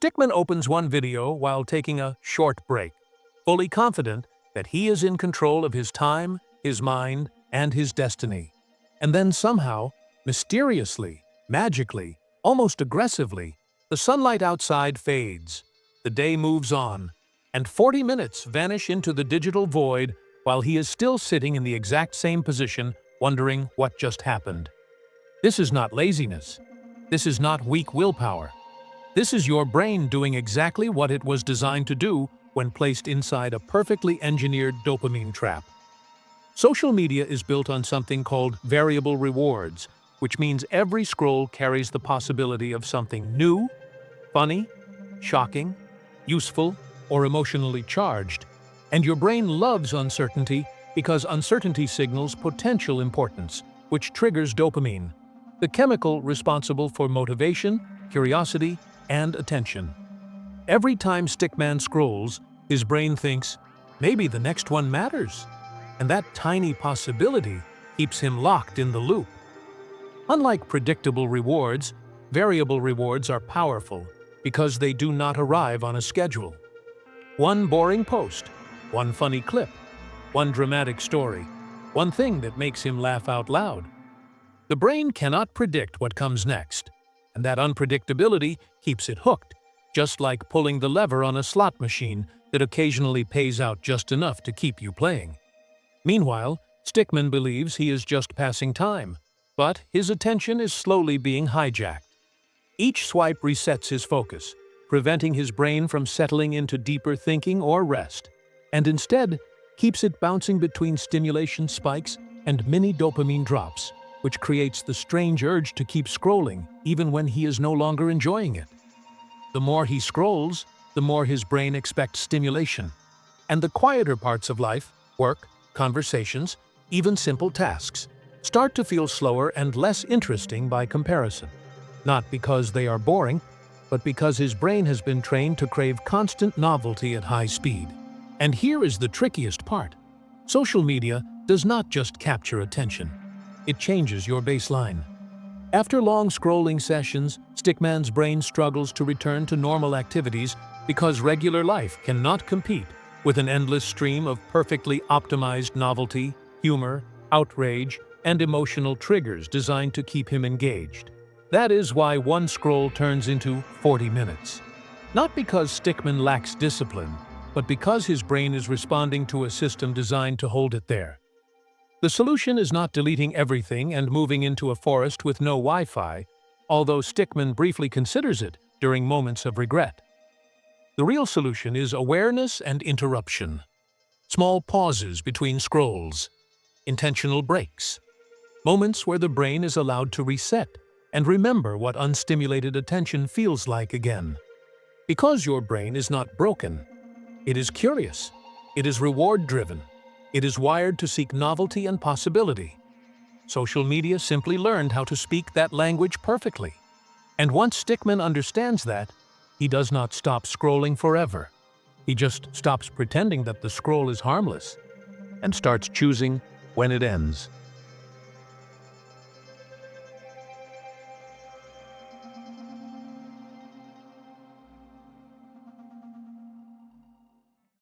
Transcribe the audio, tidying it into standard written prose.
Stickman opens one video while taking a short break, fully confident that he is in control of his time, his mind, and his destiny. And then somehow, mysteriously, magically, almost aggressively, the sunlight outside fades, the day moves on, and 40 minutes vanish into the digital void while he is still sitting in the exact same position, wondering what just happened. This is not laziness. This is not weak willpower. This is your brain doing exactly what it was designed to do when placed inside a perfectly engineered dopamine trap. Social media is built on something called variable rewards, which means every scroll carries the possibility of something new, funny, shocking, useful, or emotionally charged. And your brain loves uncertainty because uncertainty signals potential importance, which triggers dopamine, the chemical responsible for motivation, curiosity, and attention. Every time Stickman scrolls, his brain thinks, maybe the next one matters. And that tiny possibility keeps him locked in the loop. Unlike predictable rewards, variable rewards are powerful because they do not arrive on a schedule. One boring post, one funny clip, one dramatic story, one thing that makes him laugh out loud. The brain cannot predict what comes next, and that unpredictability keeps it hooked, just like pulling the lever on a slot machine that occasionally pays out just enough to keep you playing. Meanwhile, Stickman believes he is just passing time, but his attention is slowly being hijacked. Each swipe resets his focus, preventing his brain from settling into deeper thinking or rest, and instead keeps it bouncing between stimulation spikes and mini dopamine drops, which creates the strange urge to keep scrolling even when he is no longer enjoying it. The more he scrolls, the more his brain expects stimulation, and the quieter parts of life, work, conversations, even simple tasks, start to feel slower and less interesting by comparison. Not because they are boring, but because his brain has been trained to crave constant novelty at high speed. And here is the trickiest part. Social media does not just capture attention. It changes your baseline. After long scrolling sessions, Stickman's brain struggles to return to normal activities because regular life cannot compete with an endless stream of perfectly optimized novelty, humor, outrage, and emotional triggers designed to keep him engaged. That is why one scroll turns into 40 minutes. Not because Stickman lacks discipline, but because his brain is responding to a system designed to hold it there. The solution is not deleting everything and moving into a forest with no Wi-Fi, although Stickman briefly considers it during moments of regret. The real solution is awareness and interruption. Small pauses between scrolls, intentional breaks, moments where the brain is allowed to reset and remember what unstimulated attention feels like again. Because your brain is not broken, it is curious, it is reward-driven, it is wired to seek novelty and possibility. Social media simply learned how to speak that language perfectly. And once Stickman understands that, he does not stop scrolling forever. He just stops pretending that the scroll is harmless and starts choosing when it ends.